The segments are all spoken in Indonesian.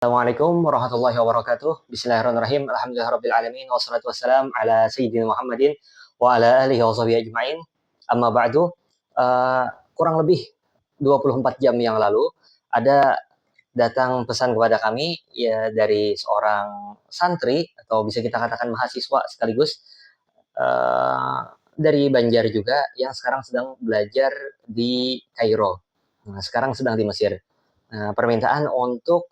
Assalamualaikum warahmatullahi wabarakatuh. Bismillahirrahmanirrahim. Alhamdulillahirabbil alamin wassalatu wassalam ala sayyidina Muhammadin wa ala alihi wa sahbihi ajmain. Amma ba'du. Kurang lebih 24 jam yang lalu ada datang pesan kepada kami ya dari seorang santri atau bisa kita katakan mahasiswa sekaligus dari Banjar juga yang sekarang sedang belajar di Kairo. Nah, sekarang sedang di Mesir. Nah, permintaan untuk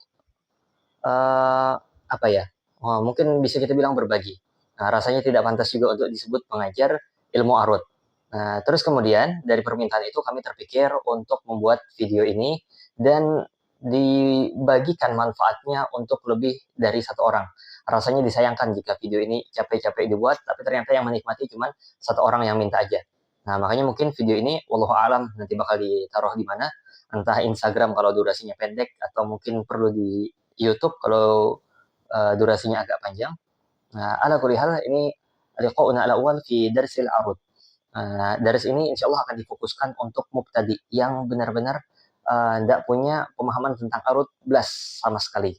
apa ya, mungkin bisa kita bilang berbagi. Nah, rasanya tidak pantas juga untuk disebut pengajar ilmu arut. Nah, terus kemudian dari permintaan itu kami terpikir untuk membuat video ini dan dibagikan manfaatnya untuk lebih dari satu orang. Rasanya disayangkan jika video ini capek-capek dibuat, tapi ternyata yang menikmati cuma satu orang yang minta aja. Nah, makanya mungkin video ini, wallahu alam, nanti bakal ditaruh di mana, entah Instagram kalau durasinya pendek, atau mungkin perlu di YouTube kalau durasinya agak panjang. Nah, ala kulli hal ini liqa'una al-awwal fi darsil arud. Daris ini insya Allah akan difokuskan untuk mubtadi yang benar-benar tidak punya pemahaman tentang arud blas sama sekali.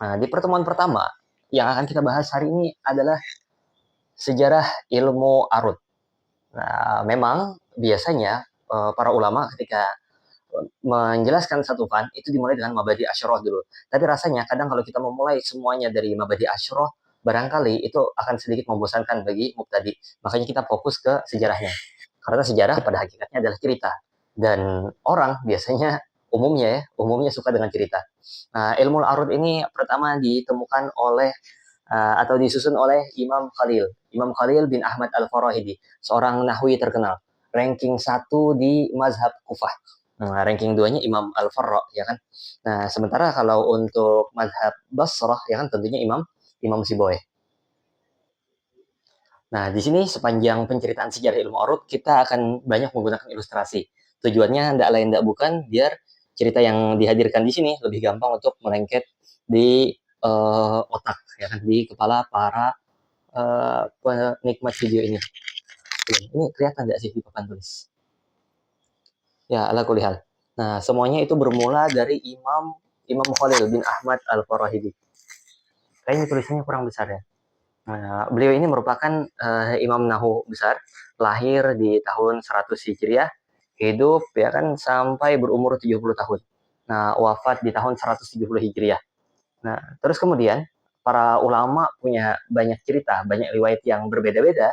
Nah, di pertemuan pertama yang akan kita bahas hari ini adalah sejarah ilmu arud. Nah, memang biasanya para ulama ketika menjelaskan satu fan itu dimulai dengan mabadi asyroh dulu. Tapi rasanya kadang kalau kita memulai semuanya dari mabadi asyroh, barangkali itu akan sedikit membosankan bagi mubtadi. Makanya kita fokus ke sejarahnya. Karena sejarah pada hakikatnya adalah cerita. Dan orang biasanya umumnya suka dengan cerita. Nah, ilmu arud ini pertama ditemukan oleh atau disusun oleh Imam Khalil. Imam Khalil bin Ahmad Al-Farahidi, seorang nahwi terkenal. Ranking 1 di mazhab Kufah. Nah, ranking 2-nya Imam Al-Farra, ya kan? Nah, sementara kalau untuk mazhab Basrah, ya kan tentunya Imam Imam Siboeh. Nah, di sini sepanjang penceritaan sejarah ilmu arut, kita akan banyak menggunakan ilustrasi. Tujuannya tidak lain tidak bukan biar cerita yang dihadirkan di sini lebih gampang untuk melengket di otak, ya kan, di kepala para penikmat video ini. Ini kelihatan nggak sih di papan tulis? Ya, ala kulihal. Nah, semuanya itu bermula dari Imam Khalil bin Ahmad Al-Farahidi. Kayaknya tulisannya kurang besar ya. Nah, beliau ini merupakan imam nahu besar, lahir di tahun 100 Hijriah, hidup ya kan sampai berumur 70 tahun. Nah, wafat di tahun 170 Hijriah. Nah, terus kemudian para ulama punya banyak cerita, banyak riwayat yang berbeda-beda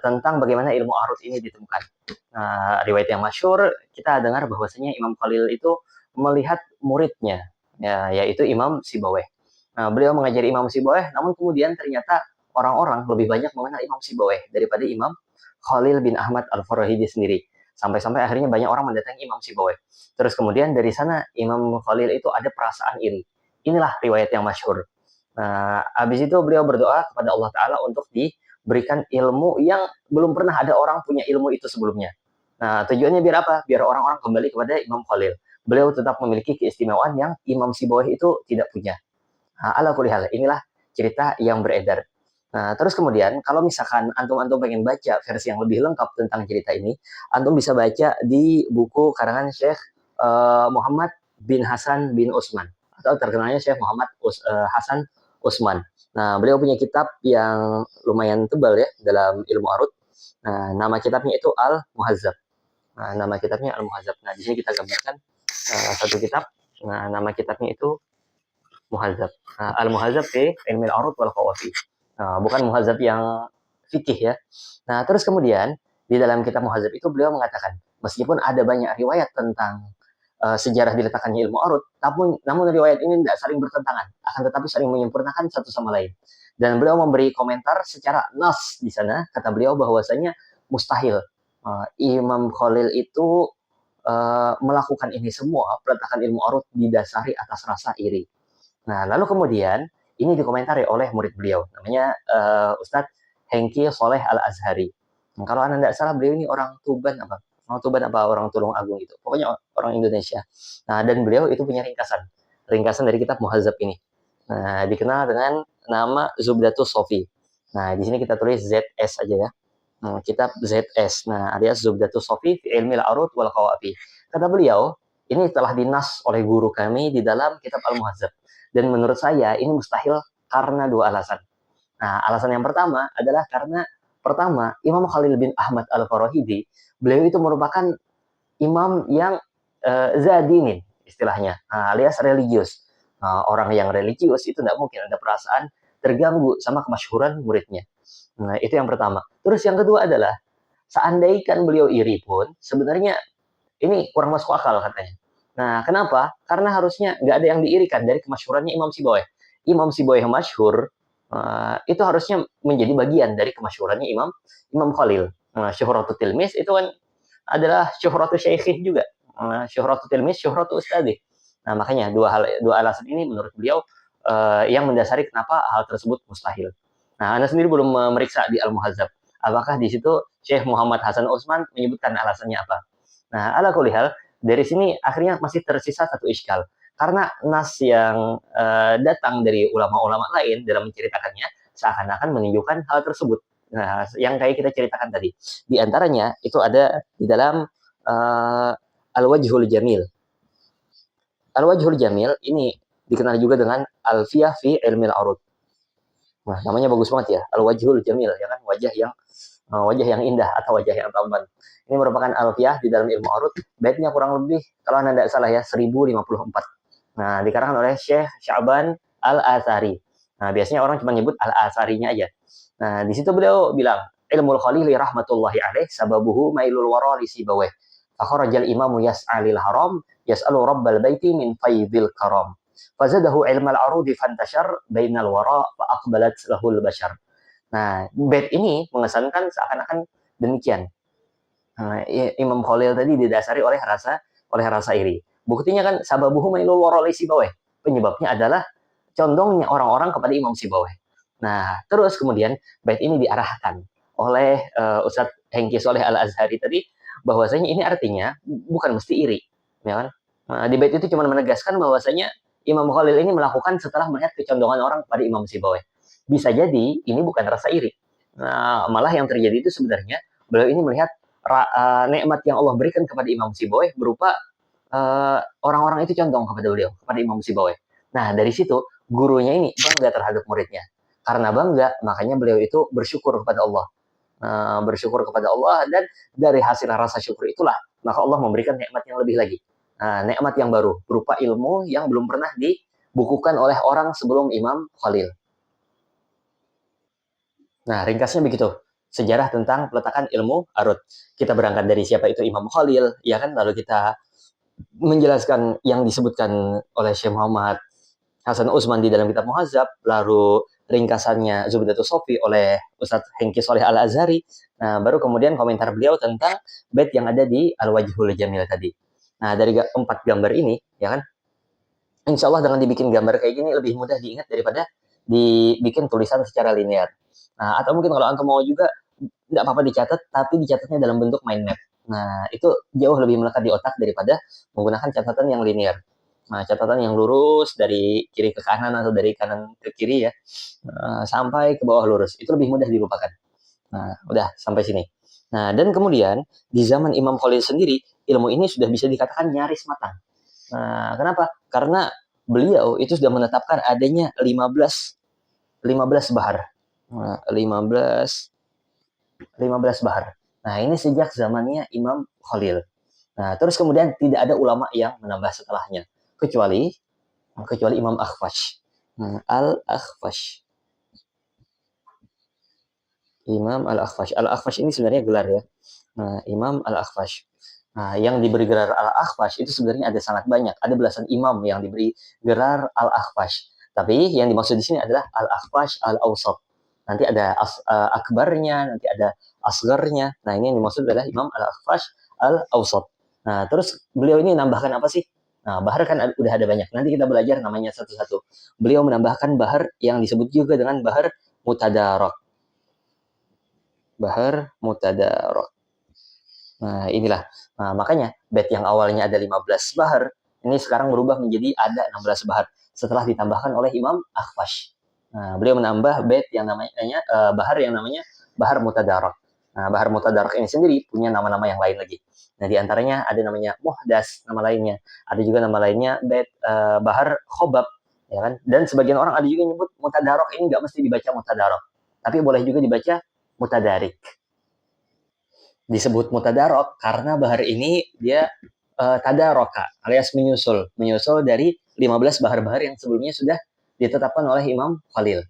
tentang bagaimana ilmu arut ini ditemukan. Riwayat yang masyhur kita dengar bahwasanya Imam Khalil itu melihat muridnya, ya, yaitu Imam Sibaweh. Nah, beliau mengajari Imam Sibaweh, namun kemudian ternyata orang-orang lebih banyak mengenal Imam Sibaweh daripada Imam Khalil bin Ahmad Al-Farahidi sendiri. Sampai-sampai akhirnya banyak orang mendatangi Imam Sibaweh. Terus kemudian dari sana Imam Khalil itu ada perasaan iri. Inilah riwayat yang masyhur. Nah, habis itu beliau berdoa kepada Allah Ta'ala untuk diberikan ilmu yang belum pernah ada orang punya ilmu itu sebelumnya. Nah, tujuannya biar apa? Biar orang-orang kembali kepada Imam Khalil. Beliau tetap memiliki keistimewaan yang Imam Sibawih itu tidak punya. Nah, ala kulihal, inilah cerita yang beredar. Nah, terus kemudian kalau misalkan antum-antum pengen baca versi yang lebih lengkap tentang cerita ini, antum bisa baca di buku karangan Syekh Muhammad bin Hasan bin Utsman atau terkenalnya Syekh Muhammad Hasan Utsman. Nah, beliau punya kitab yang lumayan tebal ya dalam ilmu arut. Nah, nama kitabnya itu Al-Muhazzab. Nah, nama kitabnya Al-Muhazzab. Nah, di sini kita gambarkan satu kitab. Nah, nama kitabnya itu Muhazzab. Nah, Al-Muhazzab fi ilmi al-arud wal qawafi. Nah, bukan muhazzab yang fikih ya. Nah, terus kemudian di dalam kitab Muhazzab itu beliau mengatakan, meskipun ada banyak riwayat tentang sejarah diletakkannya ilmu arut, namun riwayat ini tidak saling bertentangan, akan tetapi saling menyempurnakan satu sama lain. Dan beliau memberi komentar secara nas di sana, kata beliau bahwasanya mustahil Imam Khalil itu melakukan ini semua, peletakan ilmu arut didasari atas rasa iri. Nah, lalu kemudian ini dikomentari oleh murid beliau, namanya Ustadz Hengki Soleh Al-Azhari. Nah, kalau anda tidak salah, beliau ini orang Tuban apa? Orang Tuban apa orang Tulung Agung itu. Pokoknya orang Indonesia. Nah, dan beliau itu punya ringkasan dari kitab Muhazzab ini. Nah, dikenal dengan nama Zubdatus Sofi. Nah, di sini kita tulis ZS aja ya. Kitab ZS. Nah, alias Zubdatus Sofi fi ilmi al-arud wal qawafi. Kata beliau, ini telah dinas oleh guru kami di dalam kitab Al-Muhazzab. Dan menurut saya ini mustahil karena dua alasan. Nah, alasan yang pertama adalah karena pertama, Imam Khalil bin Ahmad Al-Farahidi, beliau itu merupakan imam yang zadinin istilahnya, alias religius. Orang yang religius itu tidak mungkin ada perasaan terganggu sama kemasyhuran muridnya. Nah, itu yang pertama. Terus yang kedua adalah, seandainya beliau iri pun, sebenarnya ini kurang masuk akal katanya. Nah, kenapa? Karena harusnya nggak ada yang diirikan dari kemasyhurannya Imam Sibawayh. Imam Sibawayh yang masyhur, itu harusnya menjadi bagian dari kemasyhurannya Imam Imam Khalil. Syuhratul tilmis itu kan adalah syuhratul syaikhih juga. Syuhratul tilmis, syuhratul ustadih. Nah, makanya dua alasan ini menurut beliau yang mendasari kenapa hal tersebut mustahil. Nah, Anda sendiri belum memeriksa di Al-Muhazzab. Apakah di situ Syekh Muhammad Hasan Utsman menyebutkan alasannya apa? Nah, ala kulihal, dari sini akhirnya masih tersisa satu iskal. Karena nas yang datang dari ulama-ulama lain dalam menceritakannya, seakan-akan menunjukkan hal tersebut. Nah, yang kayak kita ceritakan tadi. Di antaranya, itu ada di dalam Al-Wajhul Jamil. Al-Wajhul Jamil ini dikenal juga dengan Alfiyah fi Ilmil Arud. Nah, namanya bagus banget ya, Al-Wajhul Jamil, ya kan, wajah yang indah atau wajah yang tampan. Ini merupakan alfiyah di dalam ilmu urut, baitnya kurang lebih kalau Anda tidak salah ya 1054. Nah, dikarangkan oleh Syekh Sya'ban Al-Atsari. Nah, biasanya orang cuma nyebut Al-Atsarinya aja. Nah, di situ beliau bilang, ilmul khalili rahmatullahi alaih sababuhu mailul wara li sibawih. Fakharajal imamu yas'alil haram yas'alu rabbal baiti min faidil karam. Fazadahu ilmal arudi fantashar bainal wara fa aqbalat lahul bashar. Nah, bait ini mengesankan seakan-akan demikian. Nah, Imam Khalil tadi didasari oleh rasa iri. Buktinya kan sababuhu mailul warali Sibawayh. Penyebabnya adalah condongnya orang-orang kepada Imam Sibawayh. Nah, terus kemudian bait ini diarahkan oleh Ustadz Hengki Soleh Al-Azhari tadi, bahwasanya ini artinya bukan mesti iri, ya kan? Nah, di bait itu cuma menegaskan bahwasanya Imam Khalil ini melakukan setelah melihat kecondongan orang kepada Imam Sibawayh. Bisa jadi ini bukan rasa iri. Nah, malah yang terjadi itu sebenarnya beliau ini melihat nikmat yang Allah berikan kepada Imam Sibawayh berupa orang-orang itu condong kepada beliau, kepada Imam Sibawayh. Nah, dari situ gurunya ini bangga terhadap muridnya. Karena bangga, makanya beliau itu bersyukur kepada Allah. Bersyukur kepada Allah, dan dari hasil rasa syukur itulah maka Allah memberikan nikmat yang lebih lagi. Nikmat yang baru berupa ilmu yang belum pernah dibukukan oleh orang sebelum Imam Khalil. Nah, ringkasnya begitu. Sejarah tentang peletakan ilmu arut. Kita berangkat dari siapa itu Imam Khalil, ya kan? Lalu kita menjelaskan yang disebutkan oleh Syekh Muhammad Hasan Utsman di dalam kitab Muhazzab, lalu ringkasannya Zubdatus Sofi oleh Ustadz Hengki Soleh Al-Azhari. Nah, baru kemudian komentar beliau tentang bait yang ada di Al-Wajhul Jamil tadi. Nah, dari 4 gambar ini, ya kan? Insya Allah dengan dibikin gambar kayak gini lebih mudah diingat daripada dibikin tulisan secara linear. Nah, atau mungkin kalau antum mau juga nggak apa-apa dicatat, tapi dicatatnya dalam bentuk mind map. Nah, itu jauh lebih melekat di otak daripada menggunakan catatan yang linear. Nah, catatan yang lurus dari kiri ke kanan atau dari kanan ke kiri ya, sampai ke bawah lurus. Itu lebih mudah dilupakan. Nah, udah sampai sini. Nah, dan kemudian di zaman Imam Khalil sendiri, ilmu ini sudah bisa dikatakan nyaris matang. Nah, kenapa? Karena beliau itu sudah menetapkan adanya 15 bahar. Nah, 15 bahar. Nah, ini sejak zamannya Imam Khalil. Nah, terus kemudian tidak ada ulama yang menambah setelahnya, kecuali Imam Akhfash. Al-Akhfash. Imam Al-Akhfash. Al-Akhfash ini sebenarnya gelar ya. Nah, Imam Al-Akhfash. Nah, yang diberi gelar Al-Akhfash itu sebenarnya ada sangat banyak. Ada belasan imam yang diberi gelar Al-Akhfash. Tapi yang dimaksud di sini adalah Al-Akhfash Al-Awsat. Nanti ada akbarnya, nanti ada asgarnya. Nah, ini yang dimaksud adalah Imam Al-Akhfash Al-Awsat. Nah, terus beliau ini nambahkan apa sih? Nah, bahar kan udah ada banyak. Nanti kita belajar namanya satu-satu. Beliau menambahkan bahar yang disebut juga dengan bahar mutadarak. Bahar mutadarak. Nah, inilah. Nah, makanya bait yang awalnya ada 15 bahar, ini sekarang berubah menjadi ada 16 bahar setelah ditambahkan oleh Imam Akhfash. Nah, beliau menambah bait yang namanya bahar yang namanya bahar mutadarak. Nah, bahar mutadarak ini sendiri punya nama-nama yang lain lagi. Nah, di antaranya ada namanya muhdas, nama lainnya. Ada juga nama lainnya bait bahar khobab, ya kan? Dan sebagian orang ada juga nyebut mutadarok ini nggak mesti dibaca mutadarok, tapi boleh juga dibaca mutadarik. Disebut mutadarok karena bahar ini dia tadaroka alias menyusul dari 15 bahar-bahar yang sebelumnya sudah ditetapkan oleh Imam Khalil.